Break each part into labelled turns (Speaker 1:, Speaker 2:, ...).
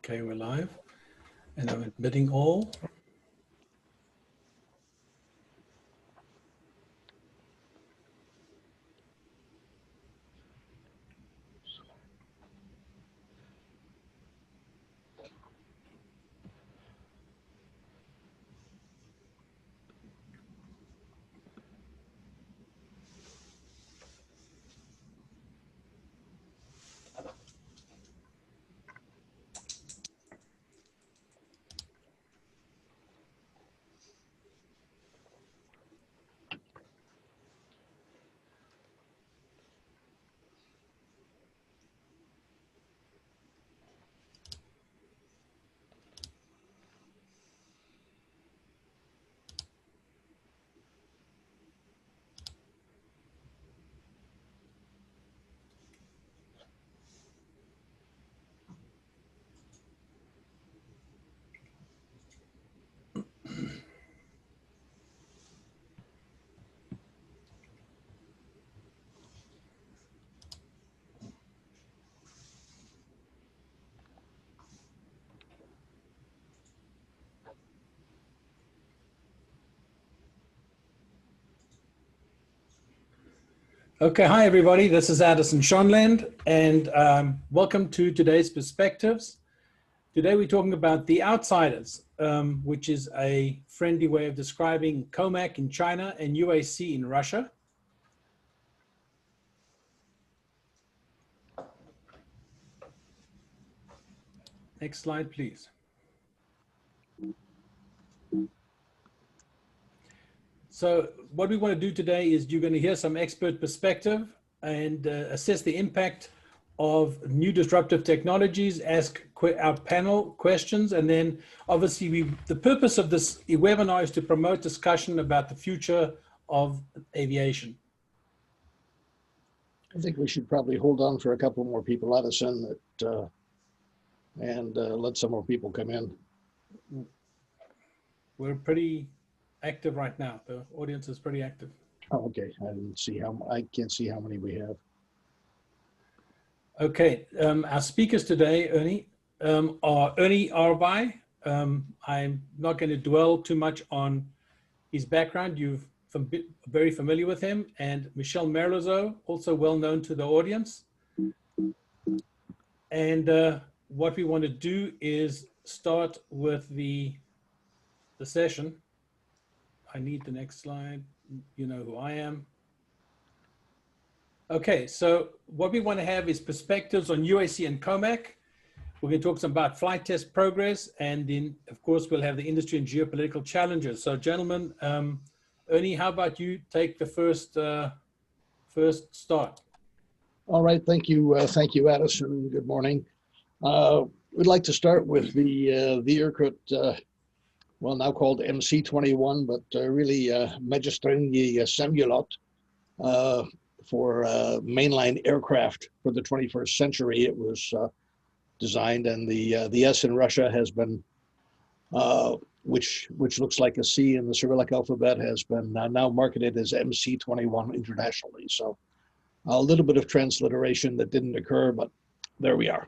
Speaker 1: Okay, we're live, and I'm admitting all. Okay, hi everybody, this is Addison Schonland, and welcome to today's Perspectives. Today we're talking about the outsiders, which is a friendly way of describing COMAC in China and UAC in Russia. Next slide, please. So what we want to do today is you're going to hear some expert perspective and assess the impact of new disruptive technologies, ask our panel questions, and then obviously the purpose of this webinar is to promote discussion about the future of aviation.
Speaker 2: I think we should probably hold on for a couple more people, Addison, and let some more people come in.
Speaker 1: We're pretty active right now. The audience is pretty active.
Speaker 2: Oh, okay. I can't see how many we have.
Speaker 1: Okay, our speakers today, Ernie, are Ernie Arvai. I'm not going to dwell too much on his background. You're very familiar with him. And Michel Merluzeau, also well known to the audience. And what we want to do is start with the session. I need the next slide. You know who I am. Okay, so what we want to have is perspectives on UAC and COMAC. We're going to talk some about flight test progress, and then, of course, we'll have the industry and geopolitical challenges. So, gentlemen, Ernie, how about you take the first start?
Speaker 2: All right, thank you, Addison. Good morning. We'd like to start with the aircraft, well, now called MC-21, but really Magistrini Samolot for mainline aircraft for the 21st century. It was designed, and the S in Russia has been, which looks like a C in the Cyrillic alphabet, has been now marketed as MC-21 internationally. So a little bit of transliteration that didn't occur, but there we are.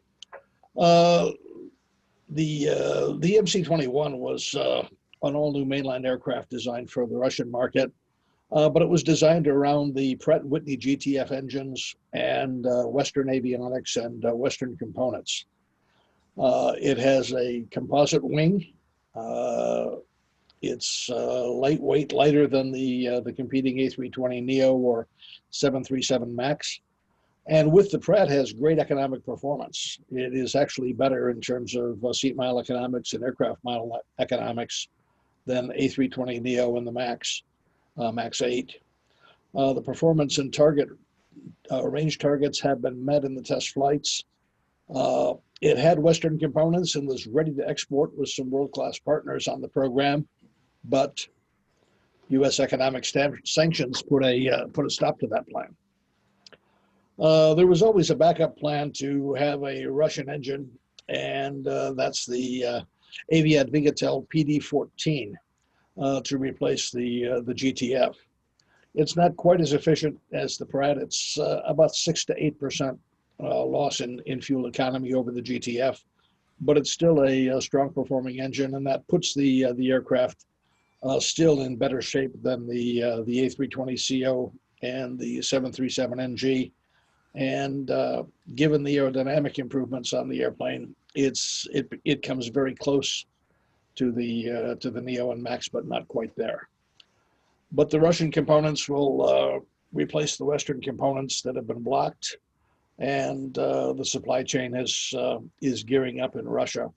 Speaker 2: The MC-21 was an all-new mainline aircraft designed for the Russian market, but it was designed around the Pratt & Whitney GTF engines and Western avionics and Western components. It has a composite wing. It's lightweight, lighter than the competing A320neo or 737 MAX. And with the Pratt has great economic performance. It is actually better in terms of seat mile economics and aircraft mile economics than A320neo and the MAX, MAX 8. The performance and target range targets have been met in the test flights. It had Western components and was ready to export with some world-class partners on the program, but U.S. economic sanctions put a stop to that plan. There was always a backup plan to have a Russian engine, and that's the Aviad Vigatel PD-14 to replace the GTF. It's not quite as efficient as the Pratt. It's about 6 to 8% loss in fuel economy over the GTF, but it's still a strong performing engine, and that puts the aircraft still in better shape than the A320CO and the 737NG. And given the aerodynamic improvements on the airplane, it comes very close to the Neo and Max, but not quite there. But the Russian components will replace the Western components that have been blocked, and the supply chain is gearing up in Russia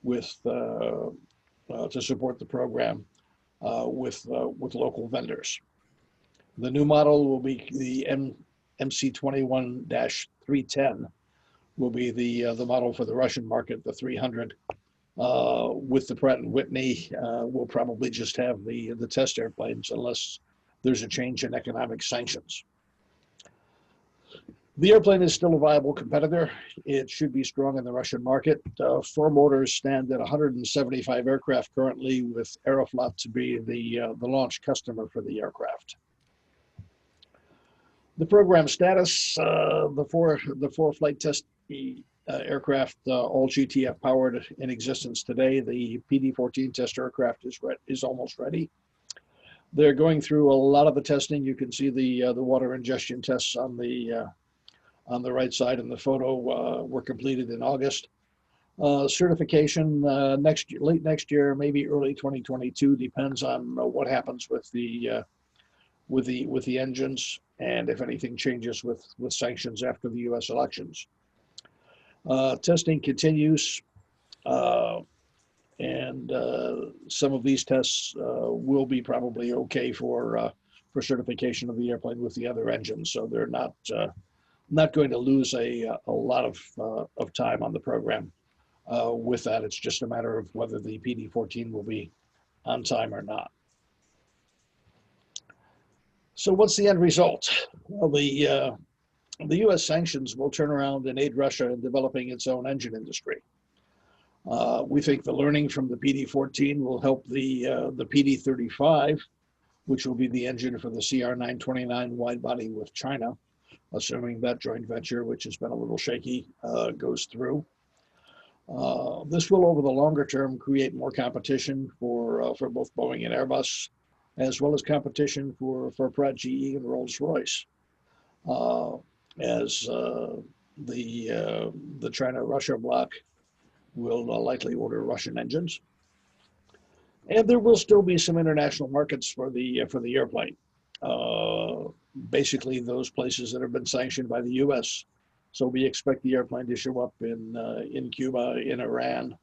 Speaker 2: with to support the program with local vendors. The new model will be the MC21-310 will be the model for the Russian market, the 300. With the Pratt & Whitney, we'll probably just have the test airplanes unless there's a change in economic sanctions. The airplane is still a viable competitor. It should be strong in the Russian market. Firm orders stand at 175 aircraft currently, with Aeroflot to be the launch customer for the aircraft. The program status: the four flight test aircraft, all GTF powered, in existence today. The PD-14 test aircraft is almost ready. They're going through a lot of the testing. You can see the water ingestion tests on the right side in the photo were completed in August. Certification late next year, maybe early 2022, depends on what happens with the engines and if anything changes with sanctions after the U.S. elections. Testing continues, and some of these tests will be probably okay for certification of the airplane with the other engines. So they're not going to lose a lot of time on the program. With that, it's just a matter of whether the PD-14 will be on time or not. So what's the end result? Well, the U.S. sanctions will turn around and aid Russia in developing its own engine industry. We think the learning from the PD-14 will help the PD-35, which will be the engine for the CR-929 wide-body with China, assuming that joint venture, which has been a little shaky, goes through. This will, over the longer term, create more competition for both Boeing and Airbus, as well as competition for Pratt, GE, and Rolls-Royce, as the China-Russia bloc will likely order Russian engines. And there will still be some international markets for the airplane. Basically, those places that have been sanctioned by the U.S. So we expect the airplane to show up in Cuba, in Iran,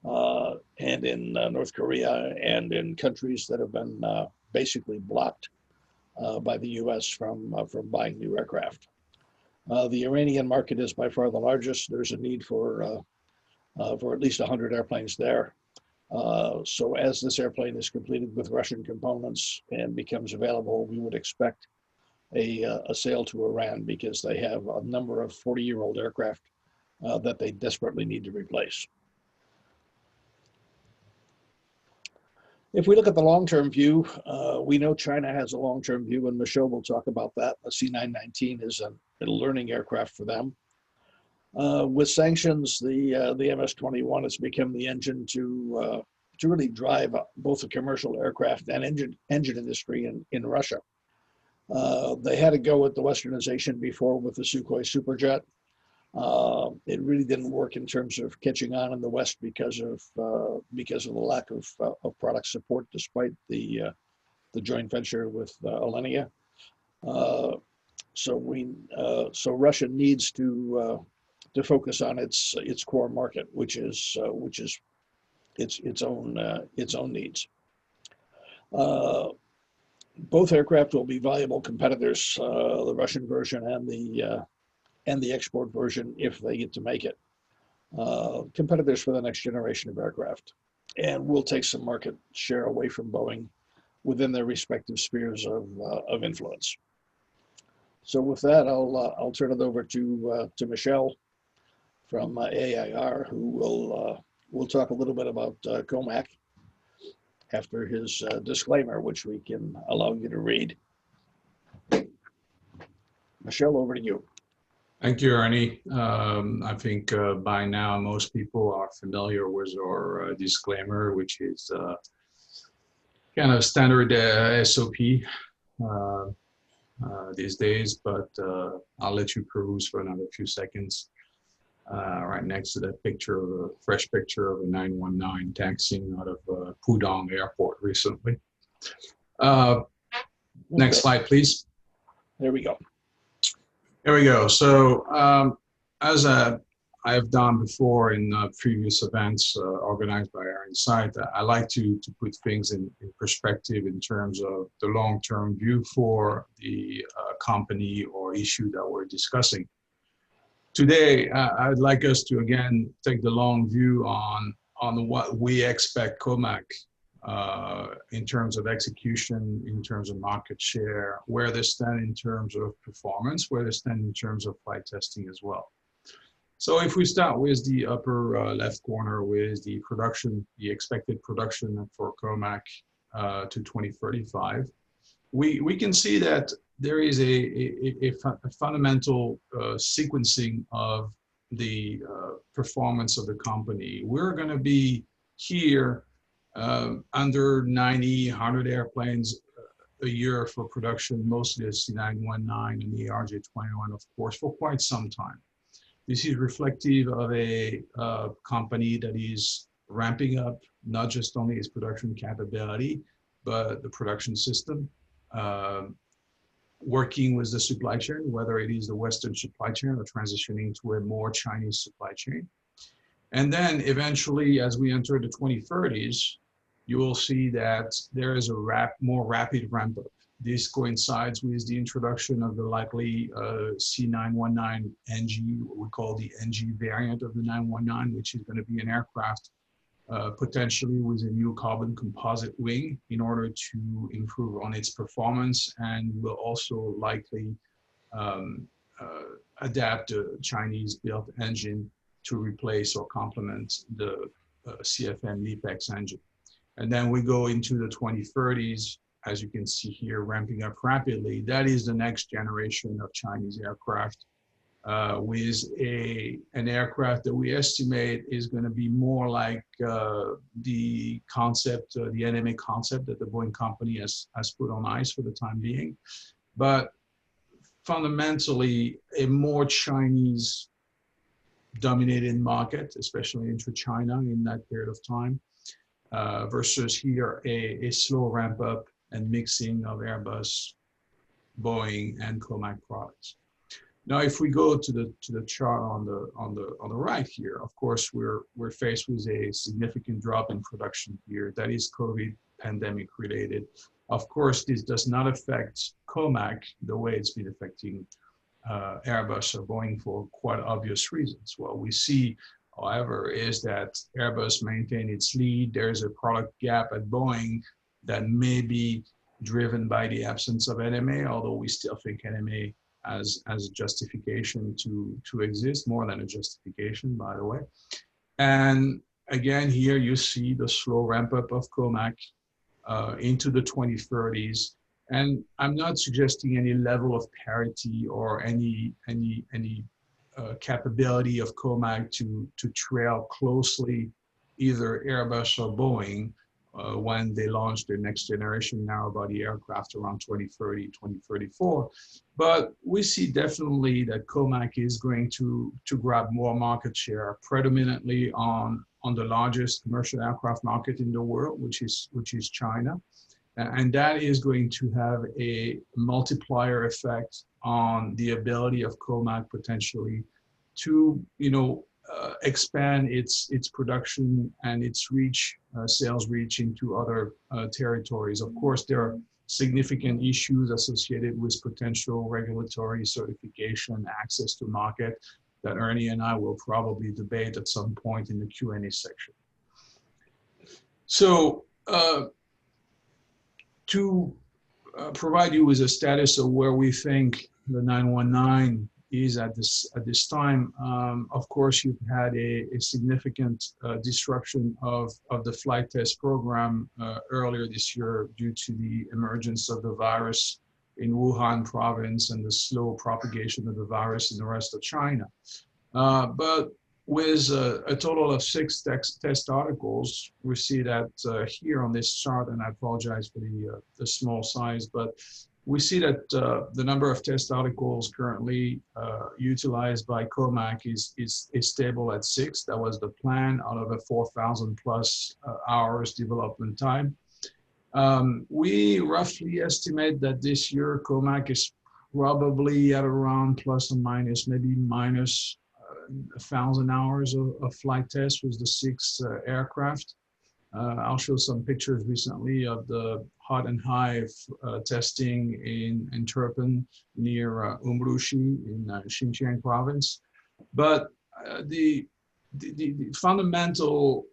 Speaker 2: and in North Korea, and in countries that have been basically blocked by the U.S. from buying new aircraft. The Iranian market is by far the largest. There's a need for at least 100 airplanes there. So as this airplane is completed with Russian components and becomes available, we would expect a sale to Iran, because they have a number of 40-year-old aircraft that they desperately need to replace. If we look at the long-term view, we know China has a long-term view, and Michel will talk about that. The C919 is a learning aircraft for them. With sanctions, the MS-21 has become the engine to really drive both the commercial aircraft and engine industry in Russia. They had to go with the westernization before with the Sukhoi Superjet. It really didn't work in terms of catching on in the West because of the lack of product support, despite the joint venture with Alenia. So Russia needs to focus on its core market, which is its own needs. Both aircraft will be valuable competitors, the Russian version and the export version, if they get to make it. Competitors for the next generation of aircraft, and will take some market share away from Boeing within their respective spheres of influence. So with that, I'll turn it over to Michel from AIR, who will talk a little bit about COMAC after his disclaimer, which we can allow you to read. Michel, over to you.
Speaker 3: Thank you, Ernie. I think by now most people are familiar with our disclaimer, which is kind of standard SOP these days, but I'll let you peruse for another few seconds. Right next to that picture of a fresh picture of a 919 taxiing out of Pudong Airport recently. Next slide, please.
Speaker 2: There we go.
Speaker 3: There we go. So as I have done before in previous events organized by AirInsight, I like to put things in perspective in terms of the long-term view for the company or issue that we're discussing. Today, I'd like us to again take the long view on what we expect COMAC in terms of execution, in terms of market share, where they stand in terms of performance, where they stand in terms of flight testing as well. So if we start with the upper left corner with the production, the expected production for COMAC to 2035, we can see that there is a fundamental sequencing of the performance of the company. We're going to be here under 90, 100 airplanes a year for production, mostly the C919 and the RJ21, of course, for quite some time. This is reflective of a company that is ramping up not just only its production capability, but the production system, working with the supply chain, whether it is the Western supply chain or transitioning to a more Chinese supply chain. And then eventually, as we enter the 2030s, you will see that there is a more rapid ramp up. This coincides with the introduction of the likely C919 NG, what we call the NG variant of the 919, which is going to be an aircraft potentially with a new carbon composite wing in order to improve on its performance, and will also likely adapt a Chinese-built engine to replace or complement the CFM LEAP-X engine. And then we go into the 2030s, as you can see here, ramping up rapidly. That is the next generation of Chinese aircraft with an aircraft that we estimate is going to be more like the concept, the NMA concept that the Boeing company has put on ice for the time being. But fundamentally, a more Chinese dominated market, especially into China in that period of time, versus here a slow ramp up and mixing of Airbus, Boeing, and COMAC products. Now, if we go to the chart on the right here, of course we're faced with a significant drop in production here. That is COVID pandemic related. Of course, this does not affect COMAC the way it's been affecting Airbus or Boeing for quite obvious reasons. What we see, however, is that Airbus maintained its lead. There's a product gap at Boeing that may be driven by the absence of NMA, although we still think NMA as a justification to exist, more than a justification, by the way. And again, here you see the slow ramp up of COMAC into the 2030s. And I'm not suggesting any level of parity or any capability of COMAC to trail closely either Airbus or Boeing when they launch their next generation narrow-body aircraft around 2030, 2034. But we see definitely that COMAC is going to grab more market share, predominantly on the largest commercial aircraft market in the world, which is China. And that is going to have a multiplier effect on the ability of COMAC potentially to, expand its production and its reach, sales reach into other territories. Of course, there are significant issues associated with potential regulatory certification, access to market that Ernie and I will probably debate at some point in the Q&A section. So to provide you with a status of where we think the 919 is at this time, of course, you've had a significant disruption of the flight test program earlier this year due to the emergence of the virus in Wuhan province and the slow propagation of the virus in the rest of China. But with a total of 6 test articles, we see that here on this chart, and I apologize for the small size, but we see that the number of test articles currently utilized by COMAC is stable at 6. That was the plan out of a 4,000 plus hours development time. We roughly estimate that this year COMAC is probably at around plus or minus, maybe minus 1,000 hours of flight tests with the 6 aircraft. I'll show some pictures recently of the hot and high testing in Turpan near Umrushi in Xinjiang province. But the fundamental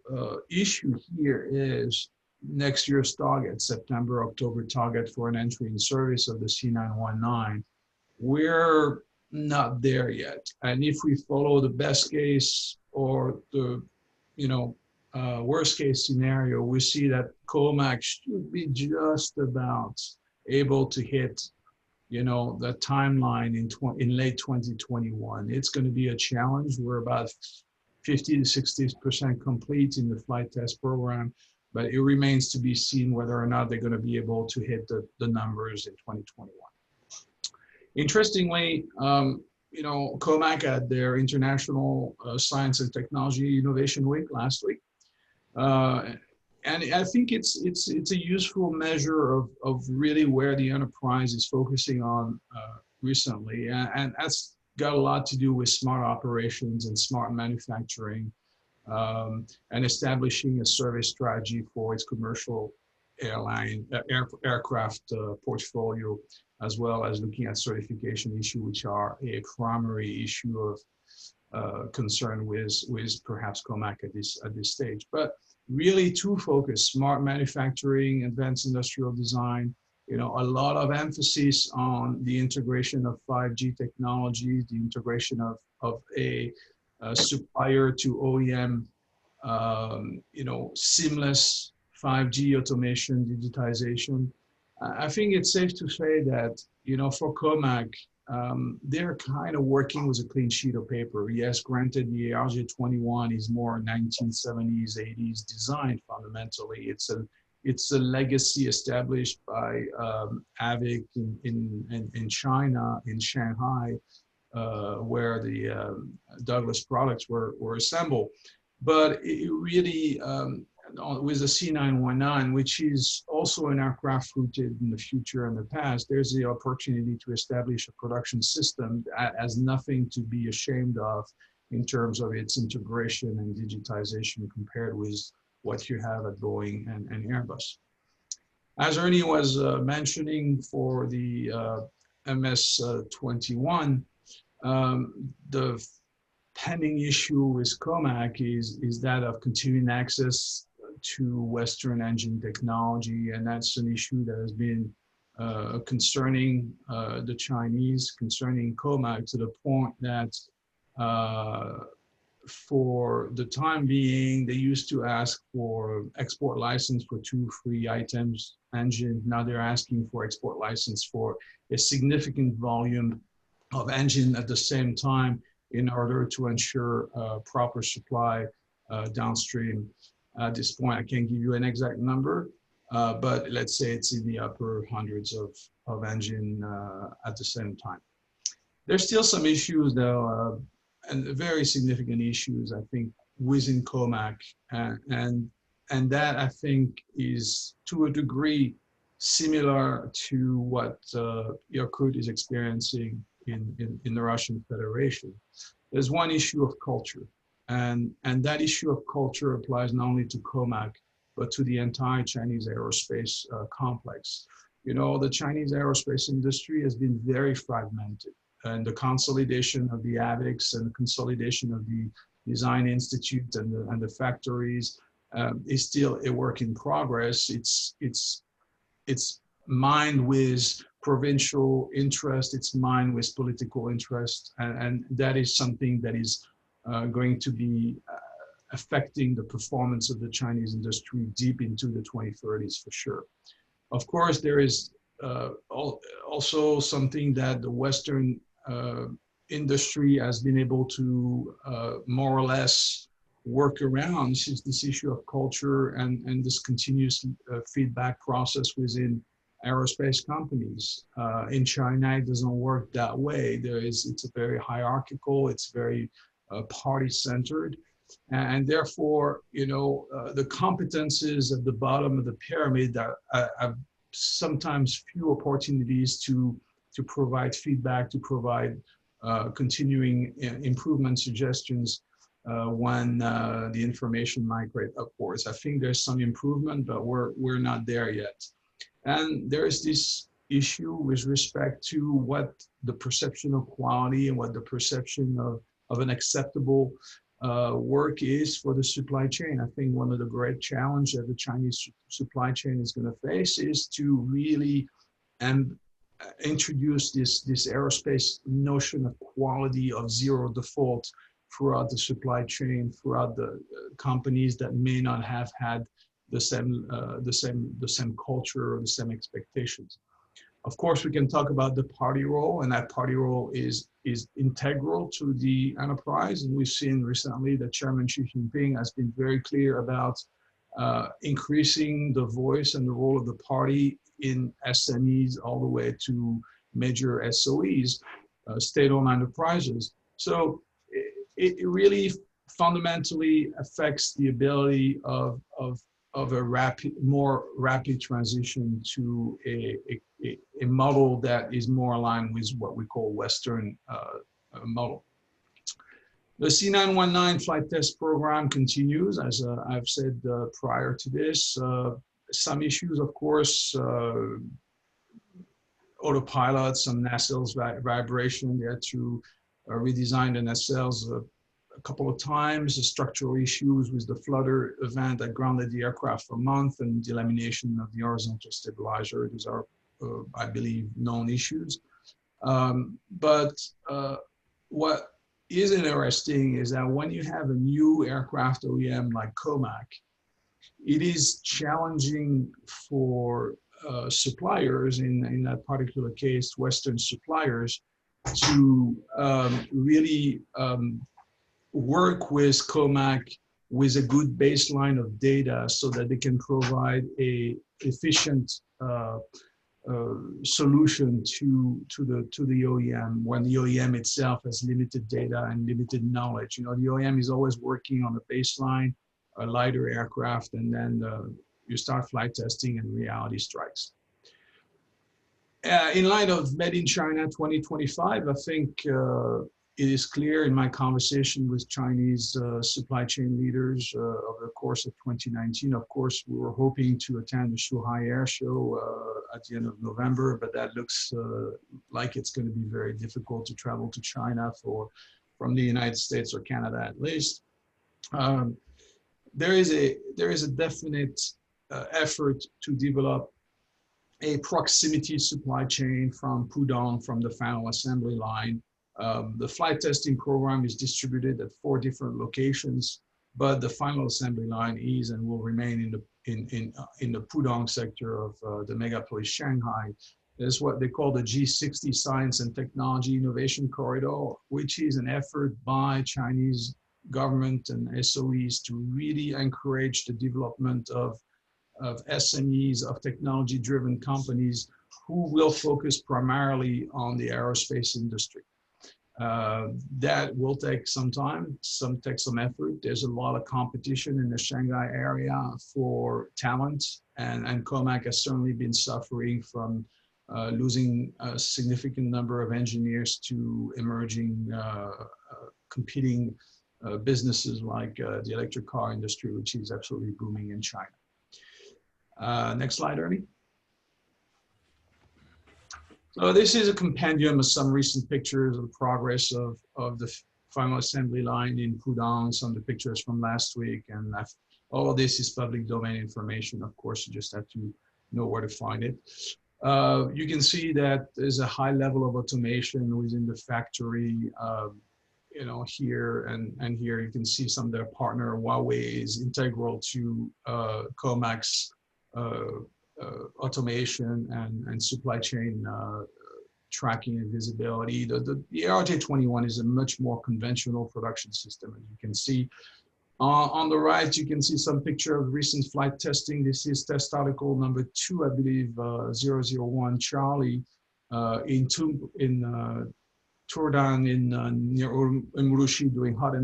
Speaker 3: issue here is next year's target, September, October target for an entry in service of the C919. We're not there yet. And if we follow the best case or the, worst case scenario, we see that COMAC should be just about able to hit, the timeline in late 2021. It's going to be a challenge. We're about 50 to 60% complete in the flight test program, but it remains to be seen whether or not they're going to be able to hit the numbers in 2021. Interestingly, COMAC had their International Science and Technology Innovation Week last week. And I think it's a useful measure of really where the enterprise is focusing on recently. And that's got a lot to do with smart operations and smart manufacturing and establishing a service strategy for its commercial aircraft portfolio, as well as looking at certification issues, which are a primary issue of concern with perhaps COMAC at this stage. But really two focus: smart manufacturing, advanced industrial design, a lot of emphasis on the integration of 5G technology, the integration of a supplier to OEM, seamless 5G automation, digitization. I think it's safe to say that, for COMAC, they're kind of working with a clean sheet of paper. Yes, granted, the RJ21 is more 1970s, 80s design fundamentally. It's a legacy established by AVIC in China, in Shanghai, where the Douglas products were assembled. But it really, with the C919, which is also an aircraft rooted in the future and the past, there's the opportunity to establish a production system that has nothing to be ashamed of in terms of its integration and digitization compared with what you have at Boeing and Airbus. As Ernie was mentioning for the MS-21, the pending issue with COMAC is that of continuing access to Western engine technology, and that's an issue that has been concerning the Chinese, concerning COMAC, to the point that for the time being, they used to ask for export license for 2 free items engine. Now they're asking for export license for a significant volume of engine at the same time in order to ensure proper supply downstream. At this point, I can't give you an exact number, but let's say it's in the upper hundreds of engine at the same time. There's still some issues though, and very significant issues, I think, within COMAC, and that I think is to a degree similar to what Irkut is experiencing in the Russian Federation. There's one issue of culture, and that issue of culture applies not only to COMAC, but to the entire Chinese aerospace complex. The Chinese aerospace industry has been very fragmented, and the consolidation of the AVICs and the consolidation of the design institute and the factories is still a work in progress. It's mined with provincial interest, it's mined with political interest, and that is something that is going to be affecting the performance of the Chinese industry deep into the 2030s for sure. Of course, there is also something that the Western industry has been able to more or less work around, is this issue of culture and this continuous feedback process within aerospace companies. In China, it doesn't work that way. It's a very hierarchical, it's very party-centered, and therefore, the competences at the bottom of the pyramid have sometimes few opportunities to provide feedback, to provide continuing improvement suggestions when the information migrate upwards. I think there's some improvement, but we're not there yet. And there's this issue with respect to what the perception of quality and what the perception of an acceptable work is for the supply chain. I think one of the great challenges that the Chinese supply chain is going to face is to really introduce this aerospace notion of quality, of zero default throughout the supply chain, throughout the companies that may not have had the same culture or the same expectations. Of course, we can talk about the party role, and that party role is integral to the enterprise. And we've seen recently that Chairman Xi Jinping has been very clear about increasing the voice and the role of the party in SMEs all the way to major SOEs, state-owned enterprises. So it really fundamentally affects the ability of a more rapid transition to a model that is more aligned with what we call Western model. The C919 flight test program continues, as I've said prior to this. Some issues, of course, autopilot, some nacelles vibration. They had to redesign the nacelles a couple of times. The structural issues with the flutter event that grounded the aircraft for a month, and the elimination of the horizontal stabilizer. These are, I believe, known issues. But what is interesting is that when you have a new aircraft OEM like COMAC, it is challenging for suppliers, in that particular case, Western suppliers, to really work with COMAC with a good baseline of data so that they can provide a efficient solution to the OEM when the OEM itself has limited data and limited knowledge. The OEM is always working on a baseline, a lighter aircraft, and then you start flight testing and reality strikes. In light of Made in China 2025, I think it is clear in my conversation with Chinese supply chain leaders over the course of 2019. Of course, we were hoping to attend the Shanghai Air Show at the end of November, but that looks like it's going to be very difficult to travel to China from the United States or Canada at least. There is a definite effort to develop a proximity supply chain from Pudong, from the final assembly line. The flight testing program is distributed at 4 different locations, but the final assembly line is and will remain in the Pudong sector of the megapolis Shanghai. There's what they call the G60 Science and Technology Innovation Corridor, which is an effort by Chinese government and SOEs to really encourage the development of SMEs, of technology-driven companies who will focus primarily on the aerospace industry. That will take some time, take some effort. There's a lot of competition in the Shanghai area for talent, and COMAC has certainly been suffering from losing a significant number of engineers to emerging competing businesses like the electric car industry, which is absolutely booming in China. Next slide, Ernie. So this is a compendium of some recent pictures of the progress of the final assembly line in Pudong, some of the pictures from last week, and all of this is public domain information. Of course, you just have to know where to find it. You can see that there's a high level of automation within the factory. Here and here you can see some of their partner. Huawei is integral to COMAC's automation and supply chain tracking and visibility. The ARJ21 is a much more conventional production system, as you can see. On the right, you can see some picture of recent flight testing. This is test article number 2, I believe, 001 Charlie in Turdan near Urumqi doing hot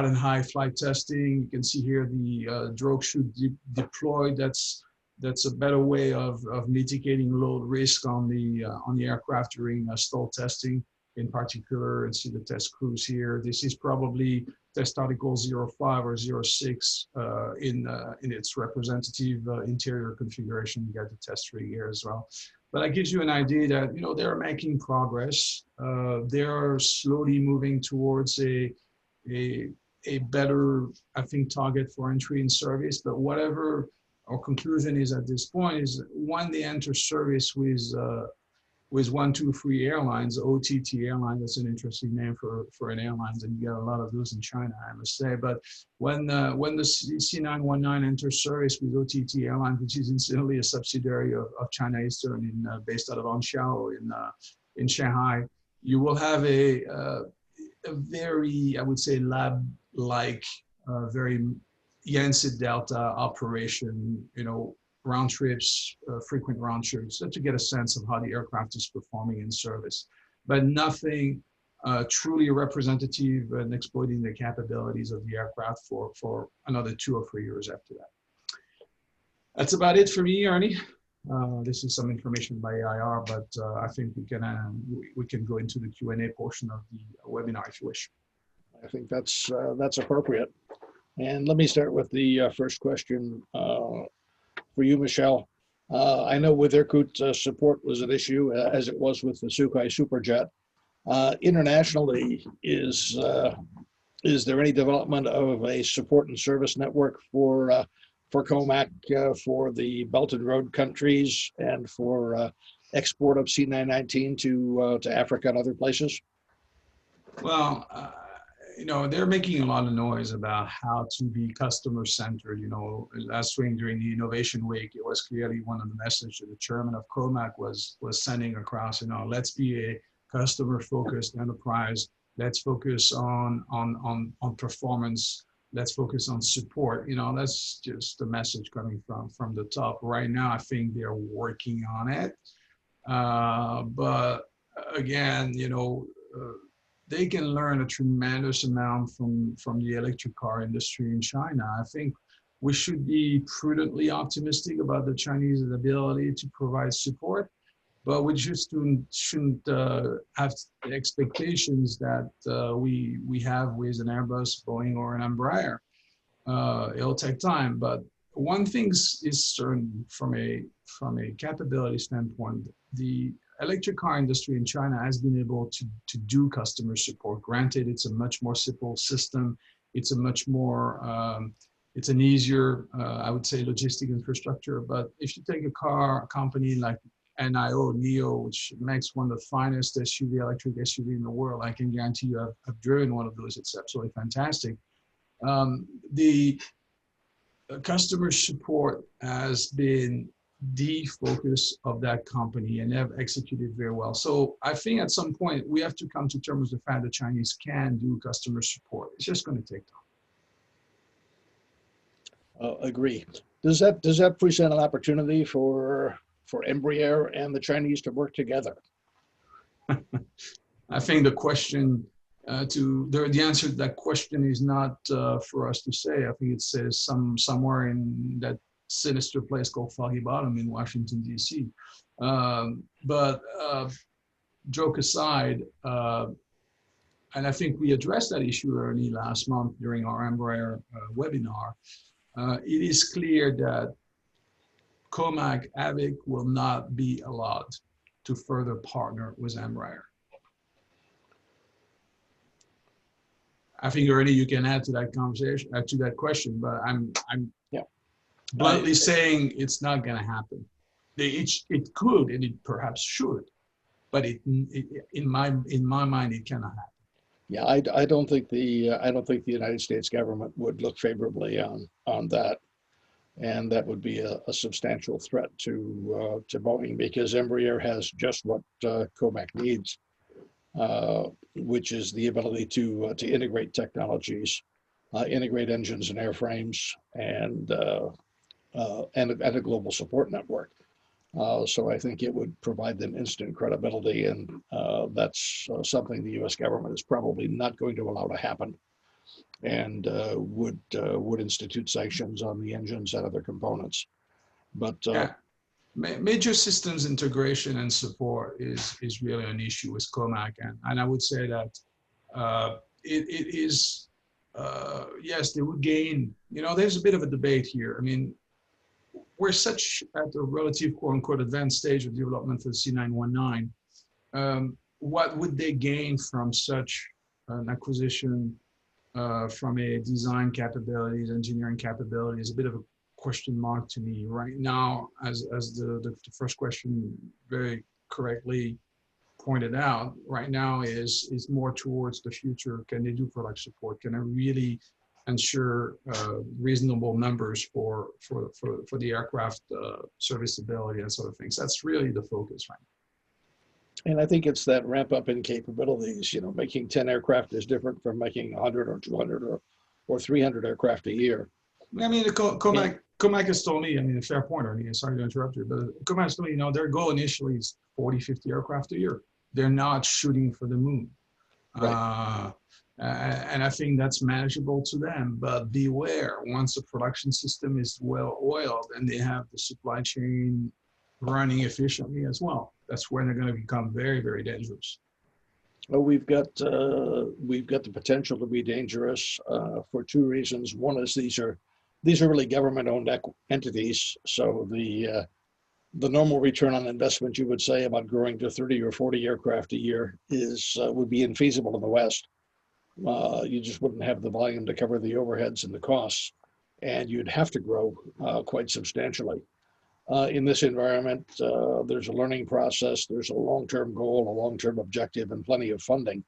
Speaker 3: and high flight testing. You can see here the drogue chute deployed. That's a better way of mitigating load risk on the aircraft during stall testing in particular, and see the test crews here. This is probably test article 05 or 06 in its representative interior configuration. You got the test rig here as well. But that gives you an idea that, you know, they're making progress. They're slowly moving towards a better, I think, target for entry in service. But whatever our conclusion is at this point is, when they enter service with 123 Airlines, OTT Airline, that's an interesting name for an airline, and you get a lot of those in China, I must say. But when the C919 enters service with OTT Airlines, which is incidentally a subsidiary of China Eastern, based out of Hangzhou in Shanghai, you will have a very, I would say, lab-like, very Yancey Delta operation, you know, round trips, frequent round trips, so to get a sense of how the aircraft is performing in service, but nothing truly representative and exploiting the capabilities of the aircraft for another 2 or 3 years after that. That's about it for me, Ernie. This is some information by AIR, but I think we can go into the Q&A portion of the webinar if you wish.
Speaker 2: I think that's appropriate. And let me start with the first question. For you, Michel, I know with Irkut support was an issue, as it was with the Sukhoi Superjet. Internationally, is there any development of a support and service network for COMAC for the Belt and Road countries and for export of C919 to Africa and other places?
Speaker 3: Well, you know, they're making a lot of noise about how to be customer-centered. You know, last week during the Innovation Week, it was clearly one of the messages the chairman of COMAC was sending across. You know, let's be a customer-focused enterprise. Let's focus on performance. Let's focus on support. You know, that's just the message coming from the top. Right now, I think they're working on it. But again, you know, they can learn a tremendous amount from the electric car industry in China. I think we should be prudently optimistic about the Chinese ability to provide support, but we just shouldn't have expectations that we have with an Airbus, Boeing, or an Embraer. It'll take time, but one thing is certain from a capability standpoint: the electric car industry in China has been able to do customer support. Granted, it's a much more simple system. It's a much more, it's an easier, I would say, logistic infrastructure. But if you take a company like NIO, which makes one of the finest electric SUV in the world, I can guarantee you I've driven one of those. It's absolutely fantastic. The customer support has been the focus of that company, and have executed very well. So I think at some point we have to come to terms with the fact that Chinese can do customer support. It's just going to take time.
Speaker 2: Agree. Does that present an opportunity for Embraer and the Chinese to work together?
Speaker 3: I think the question the answer to that question is not for us to say. I think it says somewhere in that sinister place called Foggy Bottom in Washington, D.C. But joke aside, and I think we addressed that issue, Ernie, last month during our Embraer webinar. It is clear that COMAC AVIC will not be allowed to further partner with Embraer. I think, Ernie, you can add to that conversation, to that question, but I'm bluntly saying it's not going to happen. It could, and it perhaps should, but in my mind, it cannot happen.
Speaker 2: Yeah, I don't think the United States government would look favorably on that, And that would be a substantial threat to Boeing, because Embraer has just what COMAC needs, which is the ability to integrate technologies, integrate engines and airframes, and a global support network. So I think it would provide them instant credibility, and that's something the U.S. government is probably not going to allow to happen, and would institute sanctions on the engines and other components. But
Speaker 3: yeah. Major systems integration and support is really an issue with COMAC, and I would say that it is, yes, they would gain. You know, there's a bit of a debate here. I mean, we're such at a relative quote unquote advanced stage of development for the C919. What would they gain from such an acquisition from a design capabilities, engineering capabilities? A bit of a question mark to me right now, as the first question very correctly pointed out. Right now is more towards the future. Can they do product support? Can I really ensure reasonable numbers for the aircraft serviceability and sort of things? That's really the focus right now.
Speaker 2: And I think it's that ramp up in capabilities. You know, making 10 aircraft is different from making 100 or 200 or 300 aircraft a year.
Speaker 3: I mean, COMAC has told me, I mean, a fair point, Ernie, sorry to interrupt you, but COMAC has told me, you know, their goal initially is 40, 50 aircraft a year. They're not shooting for the moon. Right. And I think that's manageable to them, but beware, once the production system is well oiled and they have the supply chain running efficiently as well, that's when they're going to become very, very dangerous.
Speaker 2: Well, we've got the potential to be dangerous for two reasons. One is these are really government-owned entities, so the normal return on investment, you would say, about growing to 30 or 40 aircraft a year would be infeasible in the West. You just wouldn't have the volume to cover the overheads and the costs, and you'd have to grow quite substantially. In this environment, there's a learning process, there's a long-term goal, a long-term objective, and plenty of funding.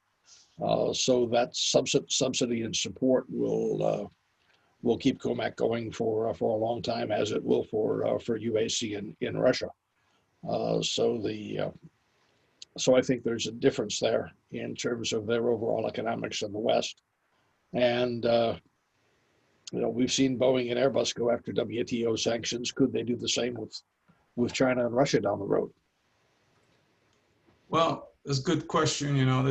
Speaker 2: So that subsidy and support will keep COMAC going for a long time, as it will for UAC in Russia. So I think there's a difference there in terms of their overall economics in the West. And you know, we've seen Boeing and Airbus go after WTO sanctions. Could they do the same with China and Russia down the road?
Speaker 3: Well, that's a good question. You know,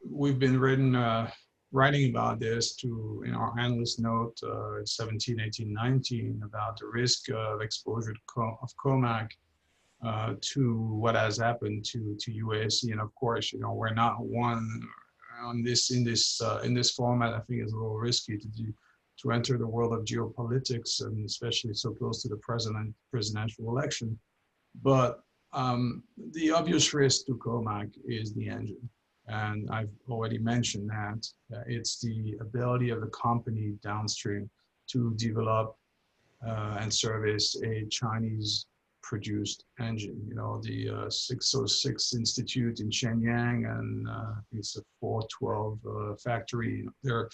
Speaker 3: we've been writing about this in our analyst note 17, 18, 19 about the risk of exposure of COMAC to what has happened to UAC. And of course, you know, we're not one on this in this format. I think it's a little risky to enter the world of geopolitics, and especially so close to the presidential election. But the obvious risk to COMAC is the engine. And I've already mentioned that it's the ability of the company downstream to develop and service a Chinese-produced engine. You know, the 606 Institute in Shenyang, and it's a 412 factory. They're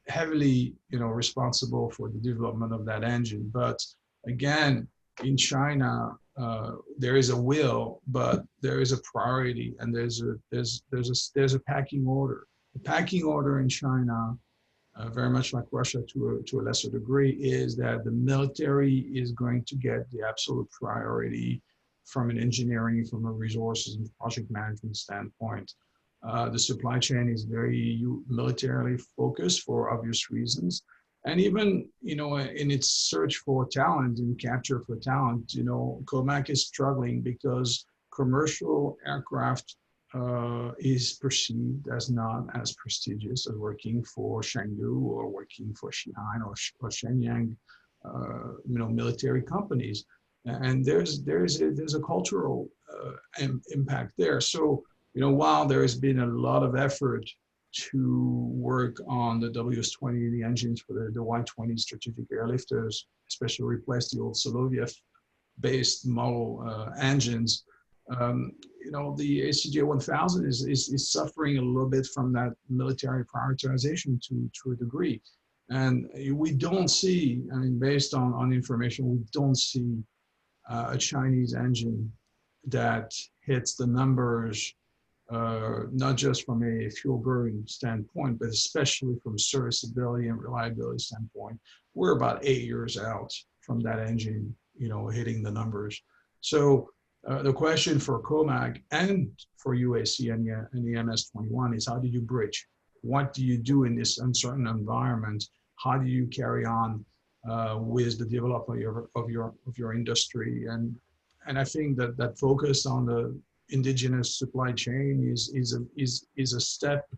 Speaker 3: heavily, you know, responsible for the development of that engine. But again, in China, there is a will, but there is a priority, and there's a packing order. The packing order in China, very much like Russia to a lesser degree, is that the military is going to get the absolute priority from an engineering, from a resources and project management standpoint. The supply chain is very militarily focused for obvious reasons. And even, you know, in its search for talent and capture for talent, you know, COMAC is struggling because commercial aircraft is perceived as not as prestigious as working for Chengdu or working for Xi'an or Shenyang, you know, military companies. And there's a cultural impact there. So, you know, while there has been a lot of effort to work on the WS-20, the engines for the Y-20 strategic airlifters, especially replace the old Soloviev-based model engines, you know, the ACJ1000 is suffering a little bit from that military prioritization to a degree. And we don't see, I mean, based on information, we don't see a Chinese engine that hits the numbers, not just from a fuel burn standpoint, but especially from serviceability and reliability standpoint. We're about 8 years out from that engine, you know, hitting the numbers. So the question for COMAC and for UAC and the MS-21 is, how do you bridge? What do you do in this uncertain environment? How do you carry on with the development of your industry? And I think that focus on the indigenous supply chain is a step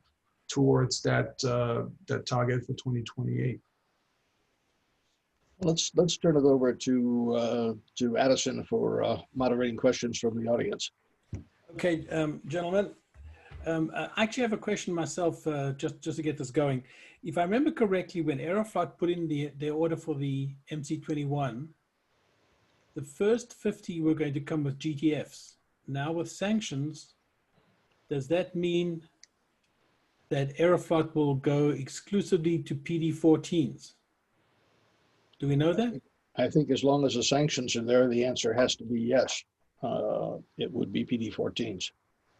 Speaker 3: towards that target for 2028.
Speaker 2: Let's turn it over to Addison for moderating questions from the audience.
Speaker 1: Okay, gentlemen. I actually have a question myself, just to get this going. If I remember correctly, when Aeroflot put in their order for the MC-21, the first 50 were going to come with GTFs. Now with sanctions, does that mean that Aeroflot will go exclusively to PD-14s? Do we know that?
Speaker 2: I think as long as the sanctions are there, the answer has to be yes. It would be PD-14s.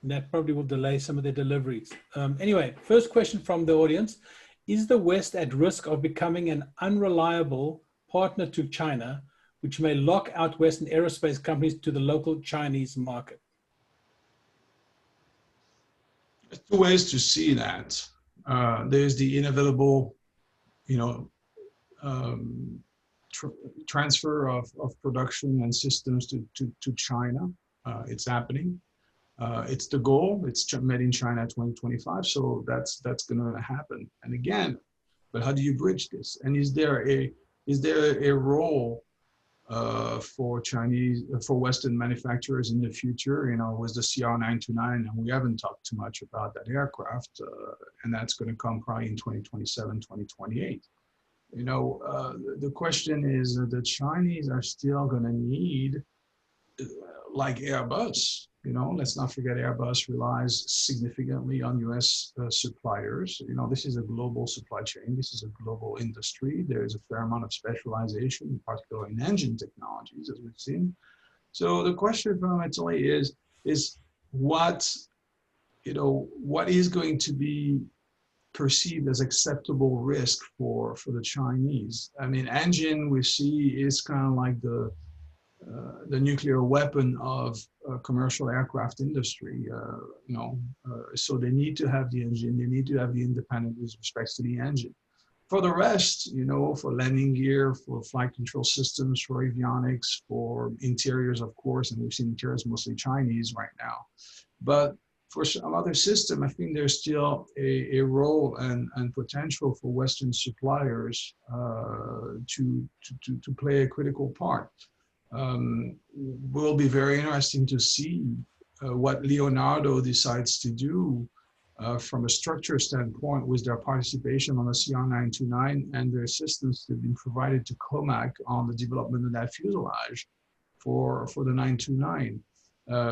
Speaker 1: And that probably will delay some of their deliveries. Anyway, first question from the audience. Is the West at risk of becoming an unreliable partner to China, which may lock out Western aerospace companies to the local Chinese market?
Speaker 3: There's two ways to see that. There's the inevitable, you know, transfer of production and systems to China. It's happening. It's the goal. It's made in China 2025. So that's going to happen. And again, but how do you bridge this? And is there a role for Western manufacturers in the future? You know, with the CR929, and we haven't talked too much about that aircraft, and that's going to come probably in 2027, 2028. You know, the question is the Chinese are still going to need, like Airbus. You know, let's not forget Airbus relies significantly on US suppliers. You know, this is a global supply chain. This is a global industry. There's a fair amount of specialization, particularly in engine technologies, as we've seen. So the question fundamentally is what, you know, what is going to be perceived as acceptable risk for the Chinese? I mean, engine we see is kind of like the nuclear weapon of commercial aircraft industry, you know, so they need to have the engine, they need to have the independence with respect to the engine. For the rest, you know, for landing gear, for flight control systems, for avionics, for interiors, of course, and we've seen interiors mostly Chinese right now. But for some other system, I think there's still a role and potential for Western suppliers to play a critical part. Will be very interesting to see what Leonardo decides to do from a structure standpoint with their participation on the CR929 and their assistance that have been provided to COMAC on the development of that fuselage for the 929.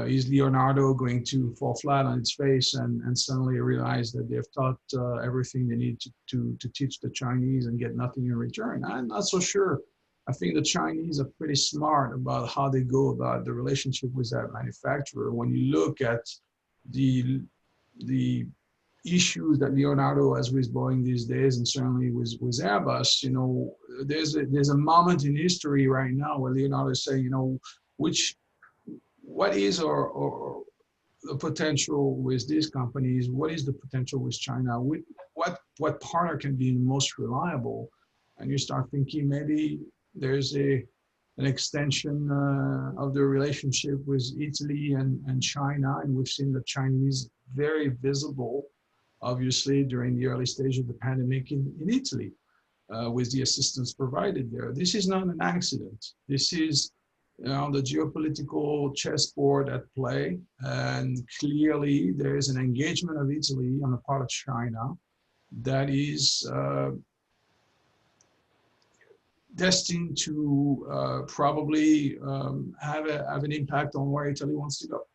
Speaker 3: Is Leonardo going to fall flat on its face and suddenly realize that they've taught everything they need to teach the Chinese and get nothing in return? I'm not so sure. I think the Chinese are pretty smart about how they go about the relationship with that manufacturer. When you look at the issues that Leonardo has with Boeing these days, and certainly with Airbus, you know, there's a moment in history right now where Leonardo is saying, you know, what is our the potential with these companies? What is the potential with China? What partner can be most reliable? And you start thinking maybe there's an extension of the relationship with Italy and China, and we've seen the Chinese very visible, obviously, during the early stage of the pandemic in Italy, with the assistance provided there. This is not an accident. This is, you know, the geopolitical chessboard at play, and clearly there is an engagement of Italy on the part of China that is destined to probably have an impact on where Italy wants to go.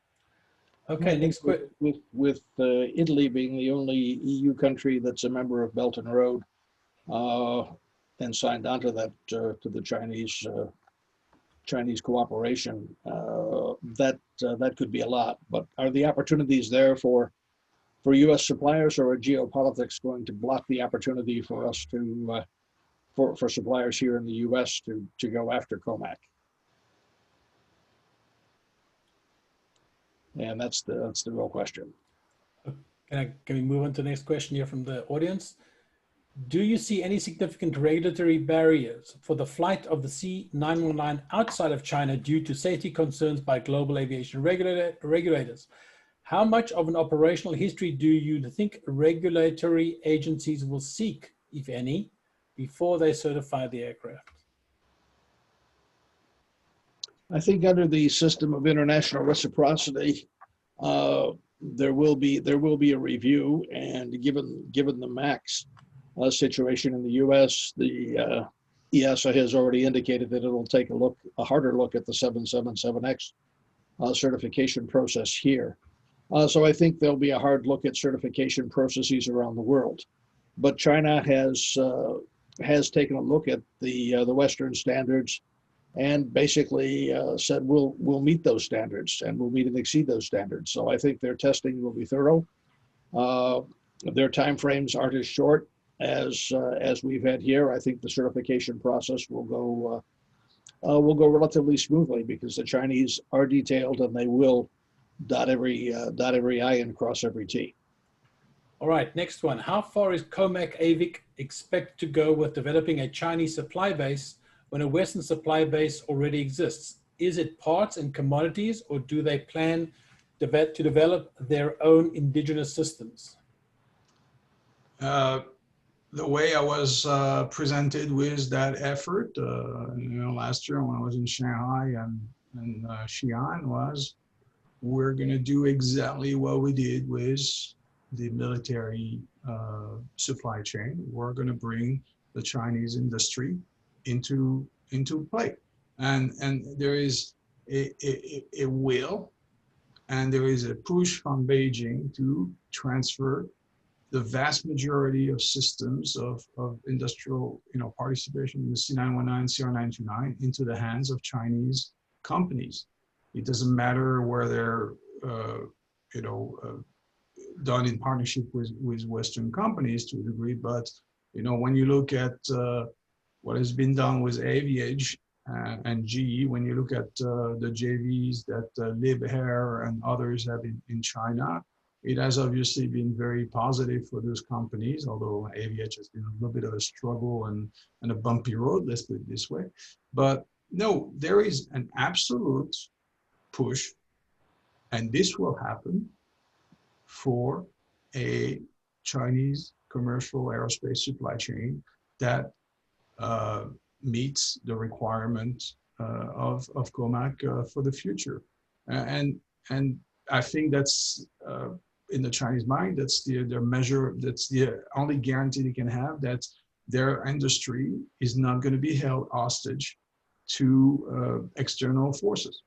Speaker 1: Okay, next question.
Speaker 2: With Italy being the only EU country that's a member of Belt and Road, and signed on to that to the Chinese cooperation. That could be a lot. But are the opportunities there for U.S. suppliers, or are geopolitics going to block the opportunity for us to for suppliers here in the U.S. to go after COMAC? And that's the real question.
Speaker 1: Can we move on to the next question here from the audience? Do you see any significant regulatory barriers for the flight of the C919 outside of China due to safety concerns by global aviation regulators? How much of an operational history do you think regulatory agencies will seek, if any, before they certify the aircraft?
Speaker 2: I think under the system of international reciprocity, there will be a review, and given the MAX situation in the U.S., the EASA has already indicated that it'll take a harder look at the 777X certification process here. So I think there'll be a hard look at certification processes around the world. But China has taken a look at the Western standards and basically said we'll meet those standards, and we'll meet and exceed those standards. So I think their testing will be thorough. Their timeframes aren't as short as we've had here. I think the certification process will go relatively smoothly because the Chinese are detailed, and they will dot every I and cross every T.
Speaker 1: All right, next one. How far is COMAC AVIC expect to go with developing a Chinese supply base when a Western supply base already exists? Is it parts and commodities, or do they plan to develop their own indigenous systems?
Speaker 3: The way I was presented with that effort, last year when I was in Shanghai and Xi'an, was we're going to do exactly what we did with the military supply chain. We're going to bring the Chinese industry into play, and there is a will, and there is a push from Beijing to transfer the vast majority of systems of industrial participation in the C919, CR929 into the hands of Chinese companies. It doesn't matter where they're done in partnership with Western companies to a degree, but when you look at what has been done with Aviage and GE, when you look at the JVs that Liebherr and others have in China, it has obviously been very positive for those companies, although Aviage has been a little bit of a struggle and a bumpy road, let's put it this way. But no, there is an absolute push, and this will happen, for a Chinese commercial aerospace supply chain that meets the requirement of COMAC for the future. And I think that's in the Chinese mind, that's their measure, that's the only guarantee they can have that their industry is not going to be held hostage to external forces.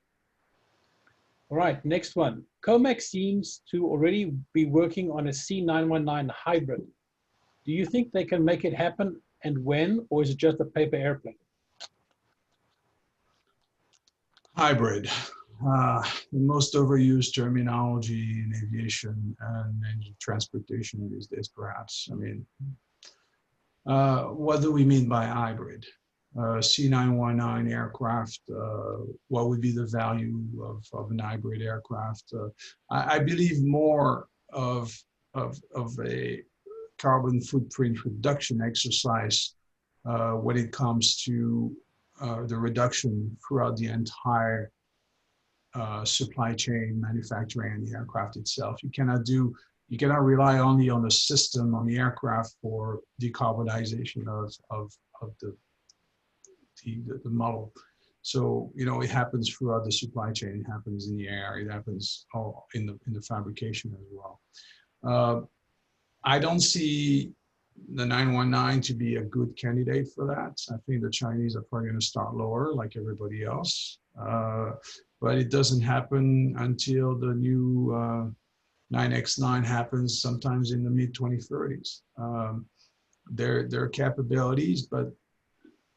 Speaker 1: All right, next one. COMAC seems to already be working on a C919 hybrid. Do you think they can make it happen, and when, or is it just a paper airplane?
Speaker 3: Hybrid, the most overused terminology in aviation and in transportation these days, perhaps. I mean, what do we mean by hybrid? C919 aircraft, what would be the value of an hybrid aircraft? I believe more of a carbon footprint reduction exercise when it comes to the reduction throughout the entire supply chain, manufacturing, and the aircraft itself. You cannot rely only on the system, on the aircraft for decarbonization of the model. So, it happens throughout the supply chain, it happens in the air, it happens all in the fabrication as well. I don't see the 919 to be a good candidate for that. I think the Chinese are probably going to start lower like everybody else. But it doesn't happen until the new 9X9 happens sometimes in the mid-2030s. their capabilities. But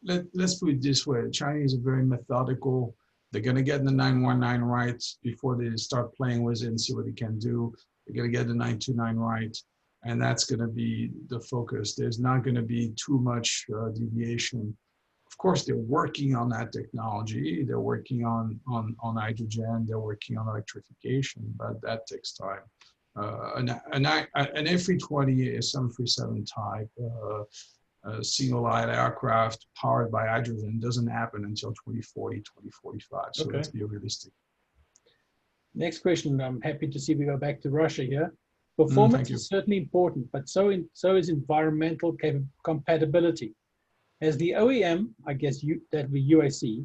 Speaker 3: let's put it this way: the Chinese are very methodical. They're going to get the 919 right before they start playing with it and see what they can do. They're going to get the 929 right, and that's going to be the focus. There's not going to be too much deviation. Of course, they're working on that technology. They're working on hydrogen. They're working on electrification, but that takes time. An A320 is 737 type. Single-aisle aircraft powered by hydrogen doesn't happen until 2040, 2045. So let's be realistic.
Speaker 1: Next question. I'm happy to see we go back to Russia here. Performance is certainly important, but so is environmental compatibility. Has the OEM, I guess that be UAC,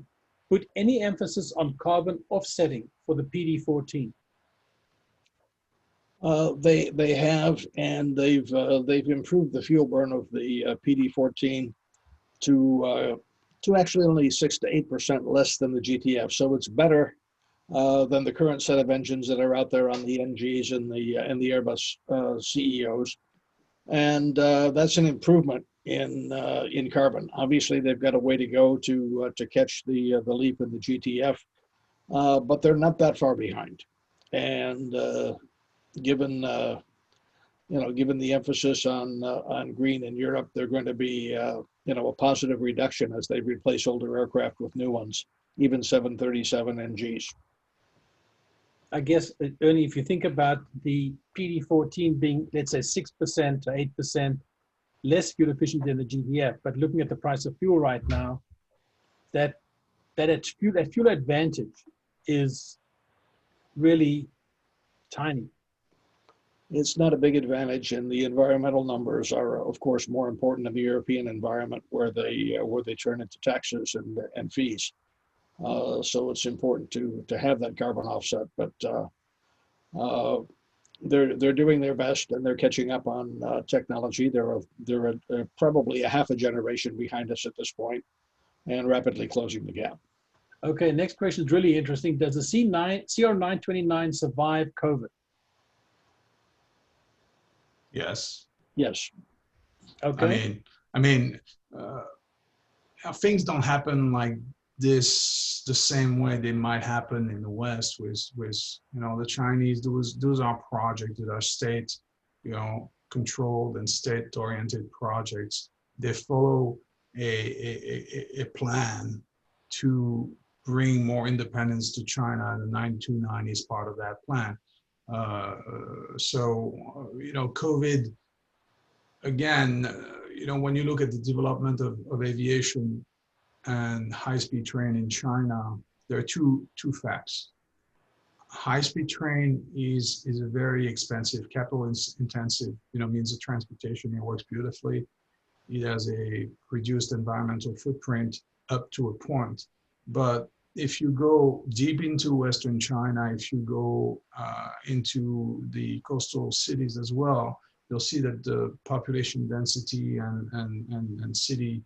Speaker 1: put any emphasis on carbon offsetting for the PD14?
Speaker 2: They have, and they've improved the fuel burn of the PD14 to actually only 6 to 8% less than the GTF. So it's better than the current set of engines that are out there on the NGs and the Airbus CEOs, and that's an improvement in carbon. Obviously, they've got a way to go to catch the leap in the GTF, but they're not that far behind, and given the emphasis on green in Europe, they're going to be a positive reduction as they replace older aircraft with new ones, even 737 NGs.
Speaker 1: I guess, Ernie, if you think about the PD14 being, let's say, 6% to 8% less fuel efficient than the GTF, but looking at the price of fuel right now, that fuel advantage is really tiny.
Speaker 2: It's not a big advantage, and the environmental numbers are, of course, more important in the European environment, where they turn into taxes and fees. So it's important to have that carbon offset, but they're doing their best, and they're catching up on technology. They're probably a half a generation behind us at this point, and rapidly closing the gap.
Speaker 1: Okay, next question is really interesting. Does the CR929 survive COVID?
Speaker 3: Yes.
Speaker 2: Yes.
Speaker 1: Okay.
Speaker 3: I mean, things don't happen like this the same way they might happen in the West with the Chinese. Those are projects that are state controlled and state oriented projects. They follow a plan to bring more independence to China, and the 929 is part of that plan. COVID, again, when you look at the development of aviation and high-speed train in China, there are two facts. High-speed train is a very expensive, capital intensive, means of transportation. It works beautifully. It has a reduced environmental footprint up to a point. But if you go deep into Western China, if you go into the coastal cities as well, you'll see that the population density and city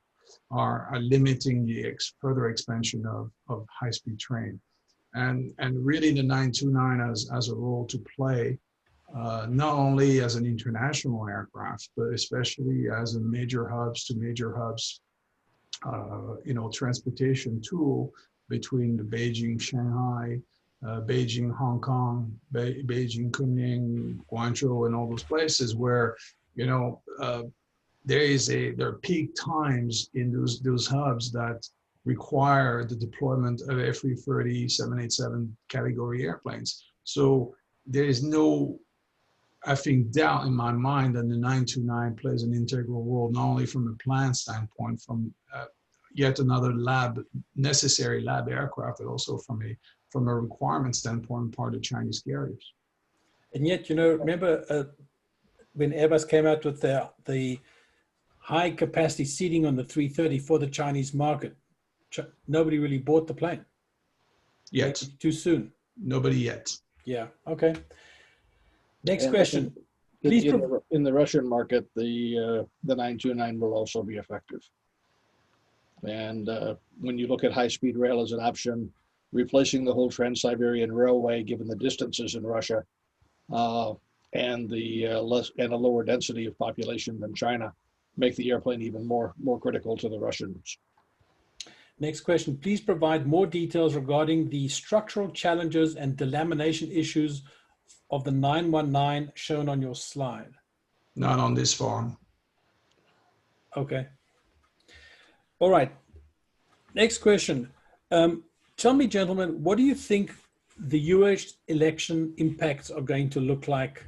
Speaker 3: are limiting the further expansion of high-speed train. And really the 929 has a role to play, not only as an international aircraft, but especially as a major hubs to major hubs, transportation tool between the Beijing, Shanghai, Beijing, Hong Kong, Beijing, Kunming, Guangzhou, and all those places where, there are peak times in those hubs that require the deployment of A330, 787 category airplanes. So there is no, I think, doubt in my mind that the 929 plays an integral role, not only from a plan standpoint, from yet another necessary lab aircraft, but also from a requirement standpoint, part of Chinese carriers.
Speaker 1: And yet, remember when Airbus came out with the high capacity seating on the 330 for the Chinese market, nobody really bought the plane.
Speaker 3: Yet.
Speaker 1: Maybe too soon.
Speaker 3: Nobody yet.
Speaker 1: Yeah. Okay. Next question.
Speaker 2: Please. In the Russian market, the 929 will also be effective. And when you look at high-speed rail as an option, replacing the whole Trans-Siberian Railway, given the distances in Russia, and a lower density of population than China, make the airplane even more critical to the Russians.
Speaker 1: Next question, please provide more details regarding the structural challenges and delamination issues of the 919 shown on your slide.
Speaker 3: Not on this form.
Speaker 1: Okay. All right. Next question. Tell me, gentlemen, what do you think the US election impacts are going to look like,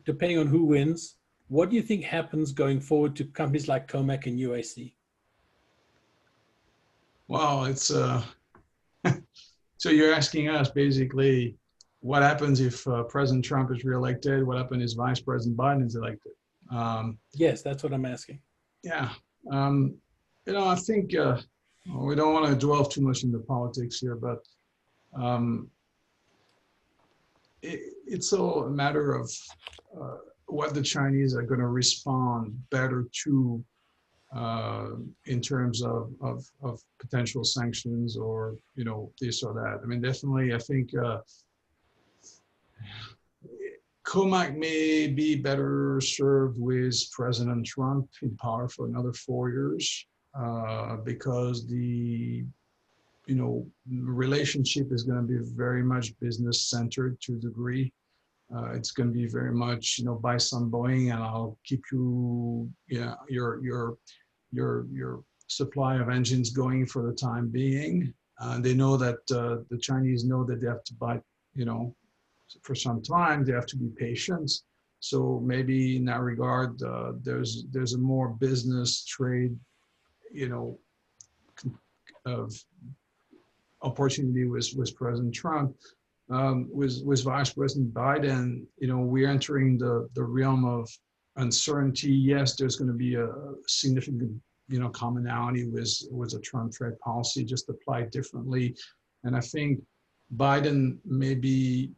Speaker 1: depending on who wins? What do you think happens going forward to companies like COMAC and UAC?
Speaker 3: Well, it's so you're asking us basically what happens if President Trump is reelected? What happens if Vice President Biden is elected?
Speaker 1: Yes, that's what I'm asking.
Speaker 3: Yeah, you know, I think we don't want to dwell too much into politics here, but it's all a matter of what the Chinese are going to respond better to in terms of potential sanctions or, you know, this or that. I mean, definitely, I think COMAC may be better served with President Trump in power for another 4 years because the, you know, relationship is going to be very much business centered to a degree. It's going to be very much, you know, buy some Boeing and I'll keep you, yeah, your supply of engines going for the time being. They know that the Chinese know that they have to buy, you know, for some time. They have to be patient. So maybe in that regard, there's a more business trade, you know, of opportunity with President Trump. With Vice President Biden, you know, we're entering the realm of uncertainty. Yes, there's going to be a significant, you know, commonality with a Trump trade policy, just applied differently. And I think Biden may be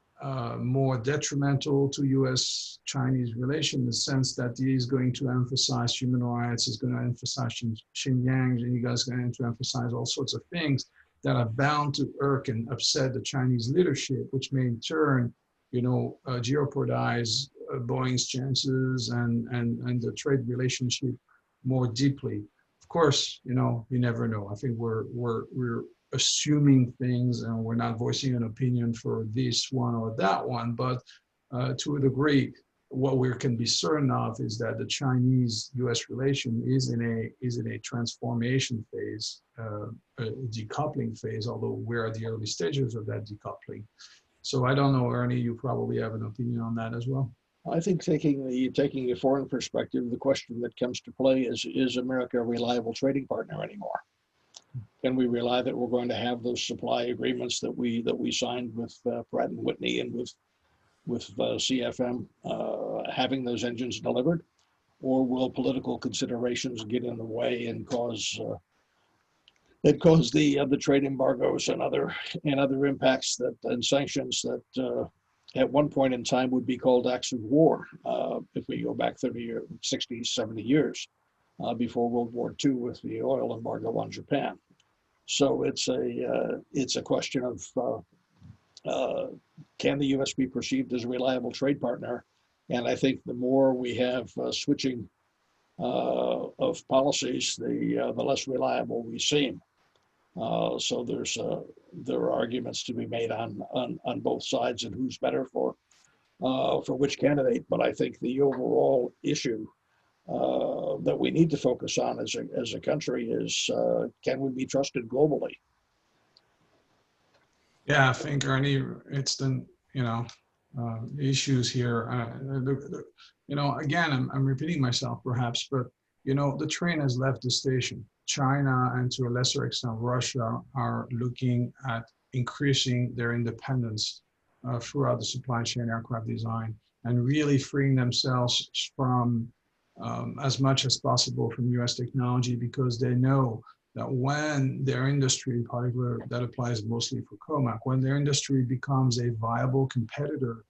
Speaker 3: more detrimental to U.S.-Chinese relations in the sense that he is going to emphasize human rights, he's going to emphasize Xinjiang, and you guys are going to emphasize all sorts of things that are bound to irk and upset the Chinese leadership, which may in turn, you know, jeopardize Boeing's chances and the trade relationship more deeply. Of course, you know, you never know. I think we're assuming things and we're not voicing an opinion for this one or that one, but to a degree, what we can be certain of is that the Chinese-U.S. relation is in a transformation phase, a decoupling phase, although we're at the early stages of that decoupling. So I don't know, Ernie, you probably have an opinion on that as well.
Speaker 2: I think taking the foreign perspective, the question that comes to play is America a reliable trading partner anymore? Can we rely that we're going to have those supply agreements that we signed with Pratt & Whitney and with CFM having those engines delivered, or will political considerations get in the way and cause the trade embargoes and other impacts and sanctions that at one point in time would be called acts of war if we go back 30 years, 60, 70 years before World War II with the oil embargo on Japan. So it's a question of can the U.S. be perceived as a reliable trade partner? And I think the more we have switching of policies, the less reliable we seem. So there are arguments to be made on both sides and who's better for which candidate. But I think the overall issue that we need to focus on as a country is can we be trusted globally?
Speaker 3: Yeah, I think, Ernie, it's the, you know, issues here. You know, again, I'm repeating myself perhaps, but, you know, the train has left the station. China and to a lesser extent Russia are looking at increasing their independence throughout the supply chain aircraft design and really freeing themselves from as much as possible from US technology, because they know that when their industry, in particular, that applies mostly for COMAC, when their industry becomes a viable competitor,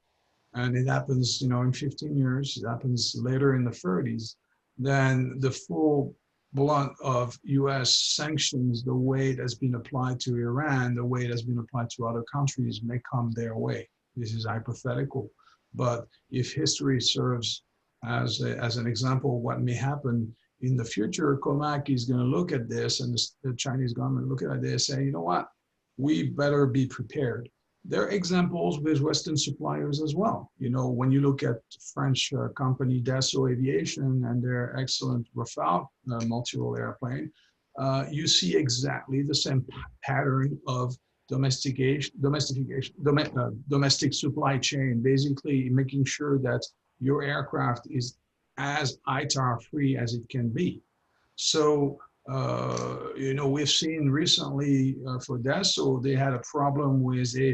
Speaker 3: and it happens, you know, in 15 years, it happens later in the 30s, then the full blunt of US sanctions, the way it has been applied to Iran, the way it has been applied to other countries, may come their way. This is hypothetical. But if history serves as an example of what may happen in the future, COMAC is going to look at this, and the Chinese government look at this and say, you know what, we better be prepared. There are examples with Western suppliers as well. You know, when you look at French company Dassault Aviation and their excellent Rafale multi-role airplane, you see exactly the same pattern of domestic supply chain, basically making sure that your aircraft is as ITAR free as it can be. So, you know, we've seen recently for Dassault, they had a problem with a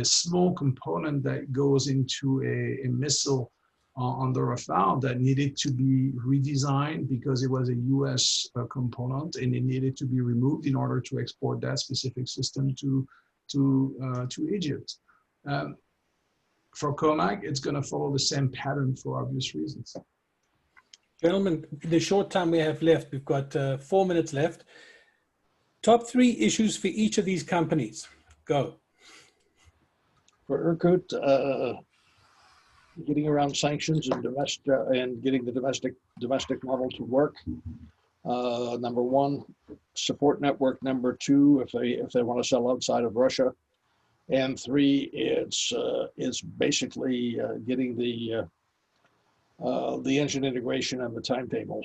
Speaker 3: small component that goes into a missile on the Rafale that needed to be redesigned because it was a US component, and it needed to be removed in order to export that specific system to Egypt. For COMAC, it's going to follow the same pattern for obvious reasons.
Speaker 1: Gentlemen, the short time we have left, we've got 4 minutes left. Top 3 issues for each of these companies. Go.
Speaker 2: For Irkut, getting around sanctions and getting the domestic model to work. Number 1, support network. Number 2, if they want to sell outside of Russia. And 3, it's basically getting the engine integration and the timetable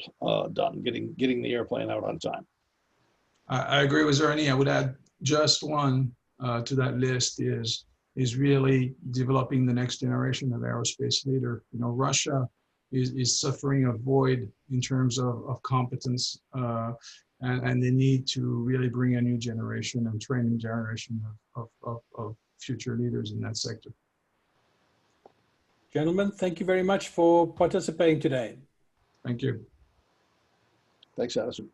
Speaker 2: done, getting the airplane out on time.
Speaker 3: I agree with Ernie. I would add just one to that list is really developing the next generation of aerospace leader. You know, Russia is suffering a void in terms of competence, and they need to really bring a new generation and training generation of future leaders in that sector.
Speaker 1: Gentlemen, thank you very much for participating today.
Speaker 3: Thank you.
Speaker 2: Thanks, Addison.